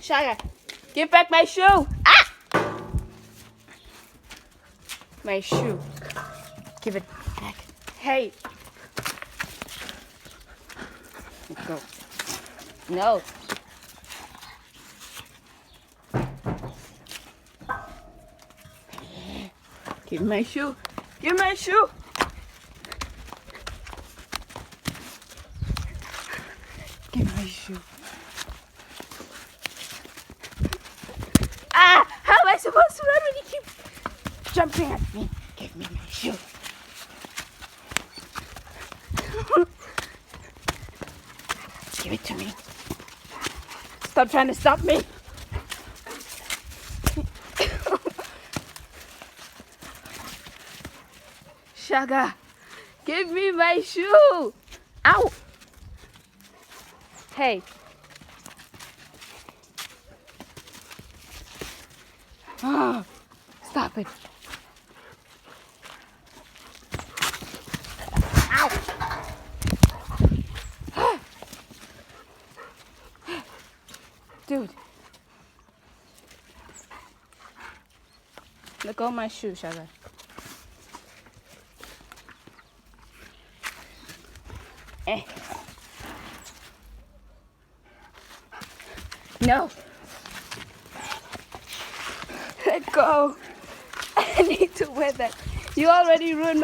Shaka, give back my shoe. Ah! My shoe. Give it back. Hey. Let's go. No. Give my shoe. Give my shoe. Give my shoe. Ah! How am I supposed to run when you keep jumping at me? Give me my shoe. Give it to me. Stop trying to stop me. Shaka, give me my shoe. Ow. Hey. Oh, stop it. Ow. Dude. Let go of my shoe, Shaka. Eh. No. Let go. I need to wear that. You already ruined my